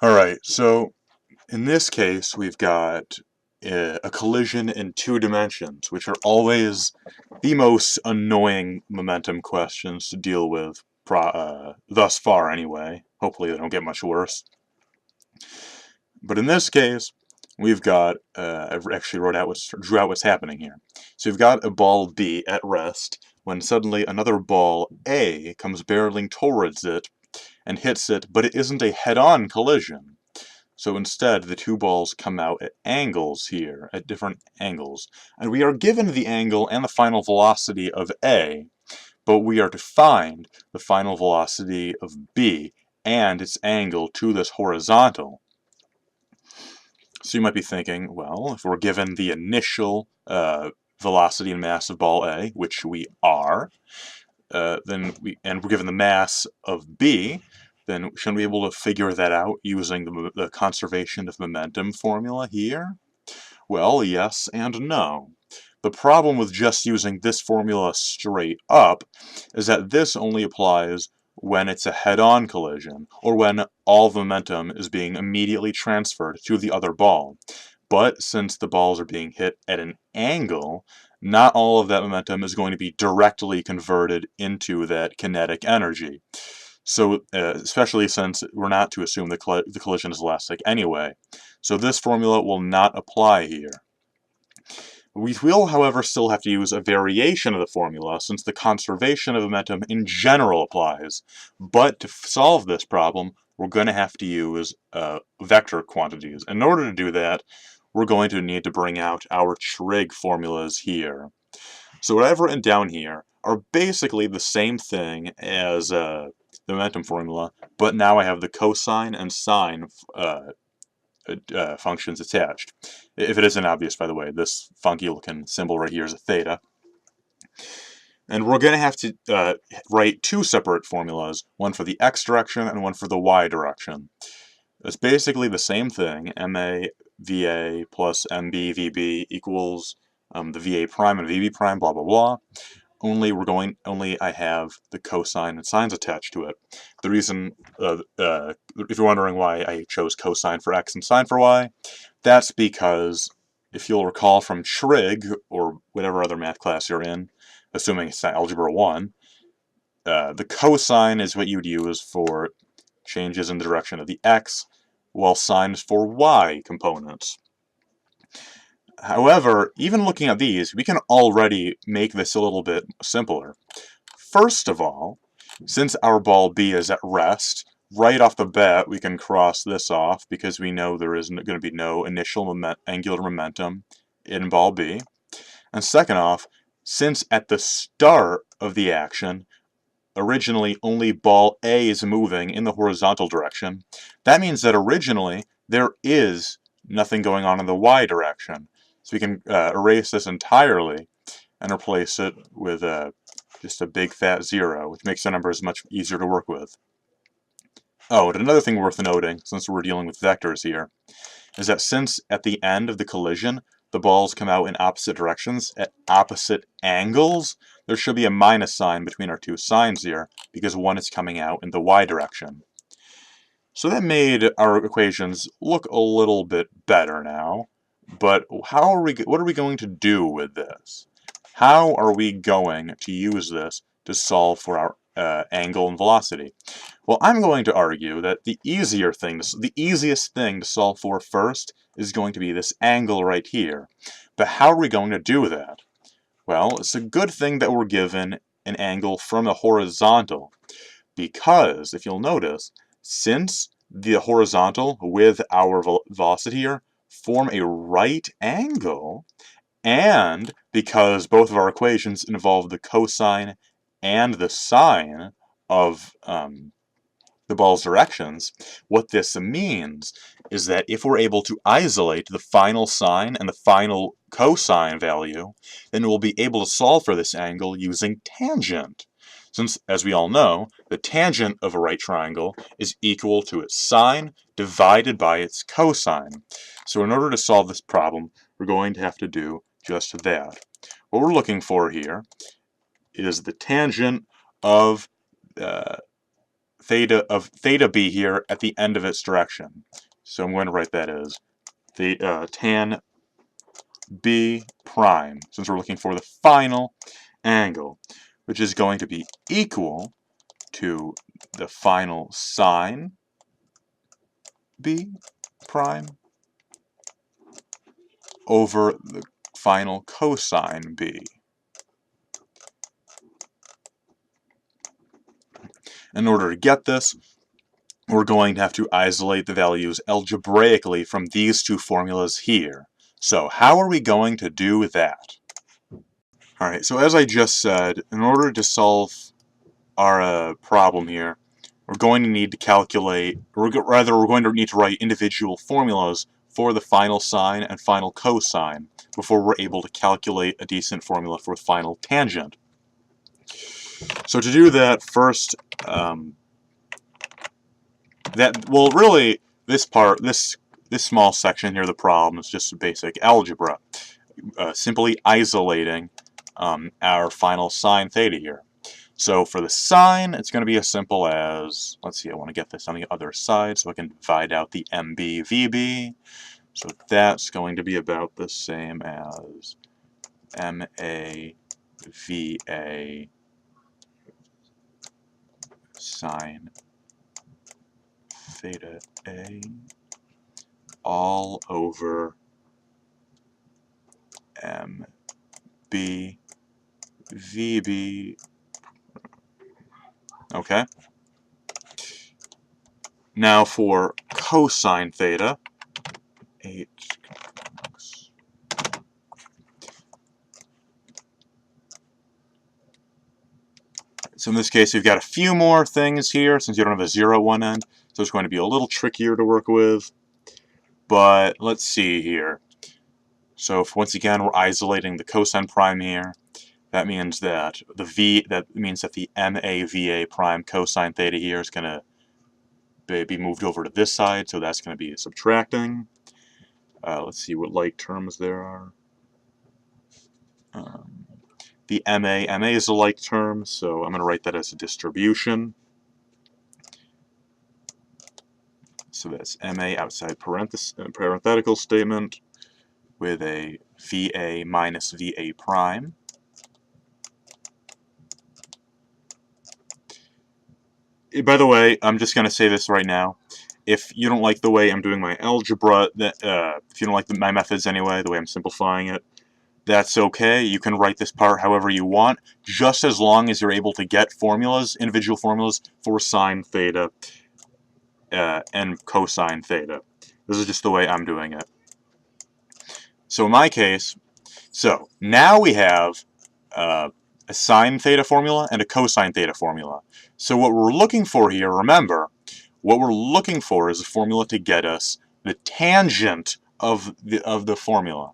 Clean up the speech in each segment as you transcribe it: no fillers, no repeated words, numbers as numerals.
Alright, so in this case we've got a collision in two dimensions, which are always the most annoying momentum questions to deal with, thus far anyway. Hopefully they don't get much worse. But in this case, we've got, I've actually drew out what's happening here. So you've got a ball B at rest, when suddenly another ball A comes barreling towards it and hits it, but it isn't a head-on collision. So instead, the two balls come out at angles here, at different angles. And we are given the angle and the final velocity of A, but we are to find the final velocity of B and its angle to this horizontal. So you might be thinking, well, if we're given the initial velocity and mass of ball A, which we are, and we're given the mass of B, then shouldn't we be able to figure that out using the conservation of momentum formula here? Well, yes and no. The problem with just using this formula straight up is that this only applies when it's a head-on collision, or when all the momentum is being immediately transferred to the other ball. But since the balls are being hit at an angle, not all of that momentum is going to be directly converted into that kinetic energy. So, especially since we're not to assume the collision is elastic anyway. So this formula will not apply here. We will, however, still have to use a variation of the formula, since the conservation of momentum in general applies. But to solve this problem, we're going to have to use vector quantities. In order to do that, we're going to need to bring out our trig formulas here. So what I've written down here are basically the same thing as the momentum formula, but now I have the cosine and sine functions attached. If it isn't obvious, by the way, this funky looking symbol right here is a theta. And we're going to have to write two separate formulas, one for the x direction and one for the y direction. It's basically the same thing, ma va plus mb vb equals the va prime and vb prime, blah blah blah. Only I have the cosine and sines attached to it. The reason, if you're wondering why I chose cosine for x and sine for y, that's because, if you'll recall from trig, or whatever other math class you're in, assuming it's not Algebra 1, the cosine is what you'd use for changes in the direction of the x, while sine is for y components. However, even looking at these, we can already make this a little bit simpler. First of all, since our ball B is at rest, right off the bat we can cross this off because we know there is going to be no initial angular momentum in ball B. And second off, since at the start of the action, originally only ball A is moving in the horizontal direction, that means that originally there is nothing going on in the y direction. So we can erase this entirely and replace it with just a big fat 0, which makes the numbers much easier to work with. Oh, and another thing worth noting, since we're dealing with vectors here, is that since at the end of the collision the balls come out in opposite directions at opposite angles, there should be a minus sign between our two signs here, because one is coming out in the y direction. So that made our equations look a little bit better now. But what are we going to do with this? How are we going to use this to solve for our angle and velocity? Well, I'm going to argue that the easiest thing to solve for first is going to be this angle right here. But how are we going to do that? Well, it's a good thing that we're given an angle from the horizontal, because if you'll notice, since the horizontal with our velocity here form a right angle, and because both of our equations involve the cosine and the sine of the ball's directions, what this means is that if we're able to isolate the final sine and the final cosine value, then we'll be able to solve for this angle using tangent. Since, as we all know, the tangent of a right triangle is equal to its sine divided by its cosine. So in order to solve this problem, we're going to have to do just that. What we're looking for here is the tangent of theta b here at the end of its direction. So I'm going to write that as the tan b prime, since we're looking for the final angle, which is going to be equal to the final sine b prime over the final cosine b. In order to get this, we're going to have to isolate the values algebraically from these two formulas here. So how are we going to do that? Alright, so as I just said, in order to solve our problem here, we're going to need to calculate, or rather we're going to need to write individual formulas for the final sine and final cosine before we're able to calculate a decent formula for the final tangent. So to do that, first, really, this small section here, the problem, is just basic algebra, simply isolating our final sine theta here. So for the sine, it's going to be as simple as, let's see, I want to get this on the other side so I can divide out the MB, VB. So that's going to be about the same as MA, VA, sine theta A, all over MB, VB. Okay. Now for cosine theta, so in this case, we've got a few more things here since you don't have a 0 at one end, so it's going to be a little trickier to work with. But let's see here. So if, once again, we're isolating the cosine prime here. That means that the MAVA prime cosine theta here is going to be moved over to this side, so that's going to be subtracting. Let's see what like terms there are. The MA is a like term, so I'm going to write that as a distribution. So that's MA outside parenthetical statement with a VA minus VA prime. By the way, I'm just going to say this right now. If you don't like the way I'm doing my algebra, if you don't like my methods anyway, the way I'm simplifying it, that's okay. You can write this part however you want, just as long as you're able to get formulas, individual formulas for sine theta and cosine theta. This is just the way I'm doing it. So in my case, so now we have a sine theta formula and a cosine theta formula. So what we're looking for here, remember, what we're looking for is a formula to get us the tangent of the formula,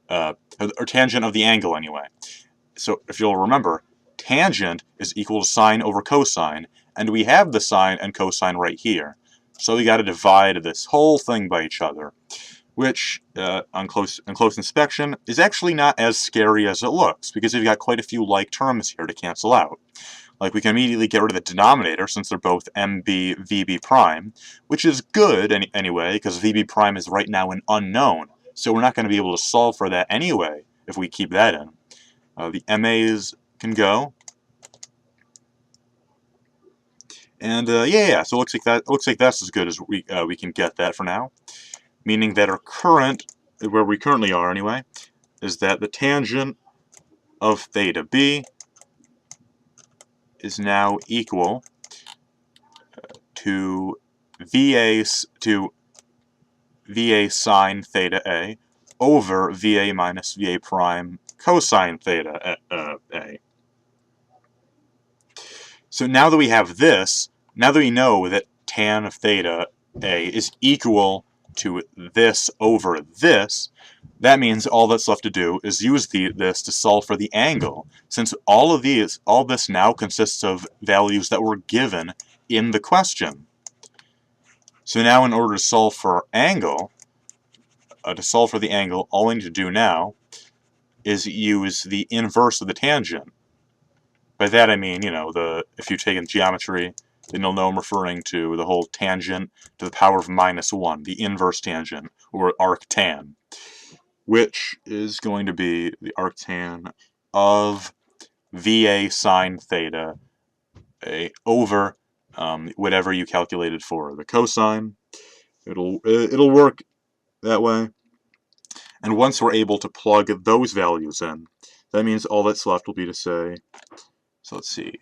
or tangent of the angle anyway. So if you'll remember, tangent is equal to sine over cosine, and we have the sine and cosine right here. So we got to divide this whole thing by each other, which on close inspection is actually not as scary as it looks, because we've got quite a few like terms here to cancel out. Like, we can immediately get rid of the denominator since they're both MB, VB prime, which is good anyway, because VB prime is right now an unknown, so we're not going to be able to solve for that anyway if we keep that in. The MAs can go. And yeah, so it looks like that's as good as we can get that for now. Meaning that our current, where we currently are anyway, is that the tangent of theta b is now equal to VA sine theta a over VA minus VA prime cosine theta a. So now that we have this, now that we know that tan of theta a is equal to this over this, that means all that's left to do is use this to solve for the angle, since all this now consists of values that were given in the question. So now in order to solve for angle, all we need to do now is use the inverse of the tangent. By that I mean, you know, if you take in geometry, then you'll know I'm referring to the whole tangent to the power of -1, the inverse tangent, or arctan, which is going to be the arctan of VA sine theta over whatever you calculated for the cosine. It'll work that way. And once we're able to plug those values in, that means all that's left will be to say, so let's see.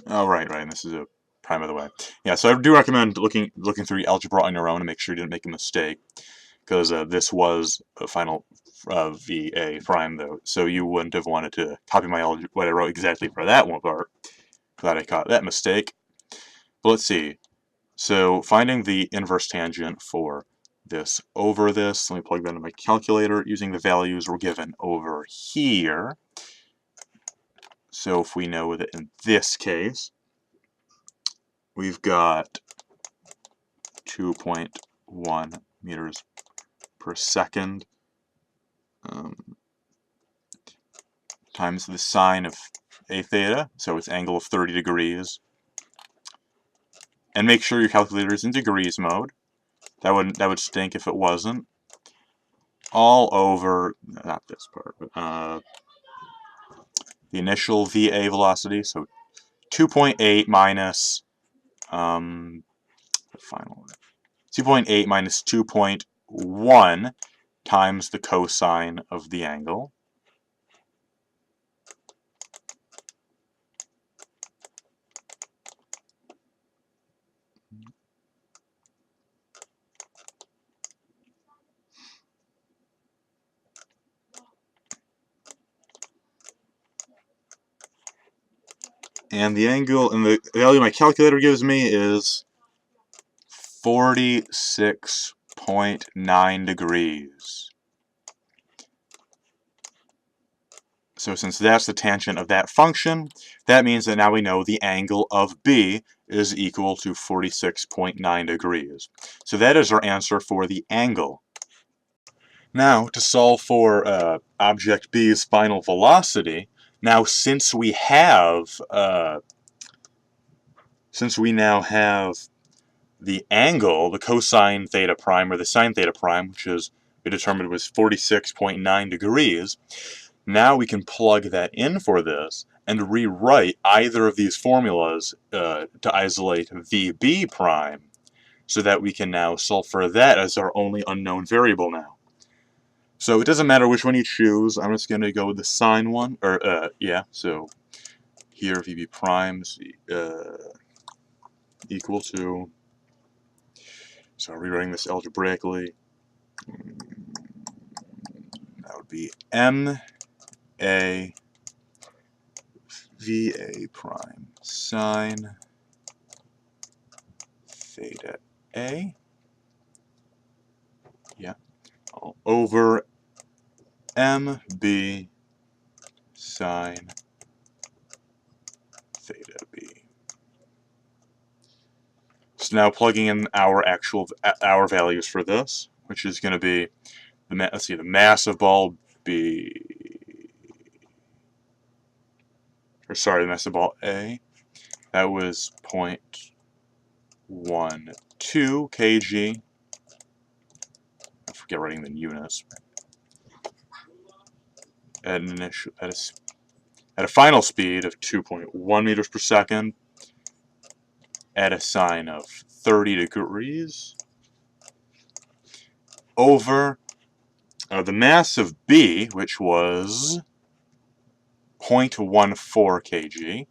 Oh, right, and this is a prime, by the way. Yeah, so I do recommend looking through algebra on your own to make sure you didn't make a mistake, because this was a final VA prime, though, so you wouldn't have wanted to copy my what I wrote exactly for that one part. Glad I caught that mistake. But let's see. So finding the inverse tangent for this over this, let me plug that into my calculator using the values we're given over here. So if we know that in this case, we've got 2.1 meters per second times the sine of a theta, so its angle of 30 degrees. And make sure your calculator is in degrees mode. That would stink if it wasn't. All over, not this part, but the initial VA velocity, so 2.8 minus the final 2.8 minus 2.1 times the cosine of the angle. And the angle, and the value my calculator gives me is 46.9 degrees. So since that's the tangent of that function, that means that now we know the angle of B is equal to 46.9 degrees. So that is our answer for the angle. Now, to solve for object B's final velocity, now since we now have the angle, the cosine theta prime or the sine theta prime, which is we determined was 46.9 degrees, now we can plug that in for this and rewrite either of these formulas to isolate VB prime, so that we can now solve for that as our only unknown variable now. So it doesn't matter which one you choose. I'm just going to go with the sine one, or yeah. So here VB prime is equal to. So rewriting this algebraically, that would be MA VA prime sine theta A, yeah, all over MB sine theta B. So now plugging in our values for this, which is going to be the mass of ball B, or sorry, the mass of ball A. That was 0.12 kg. I forget writing the units. At a final speed of 2.1 meters per second, at a sine of 30 degrees, over the mass of B, which was 0.14 kg,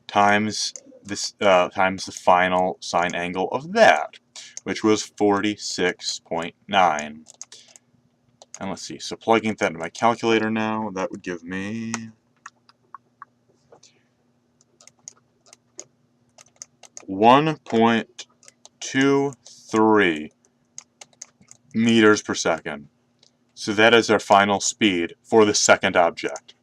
times times the final sine angle of that, which was 46.9. And let's see, so plugging that into my calculator now, that would give me 1.23 meters per second. So that is our final speed for the second object.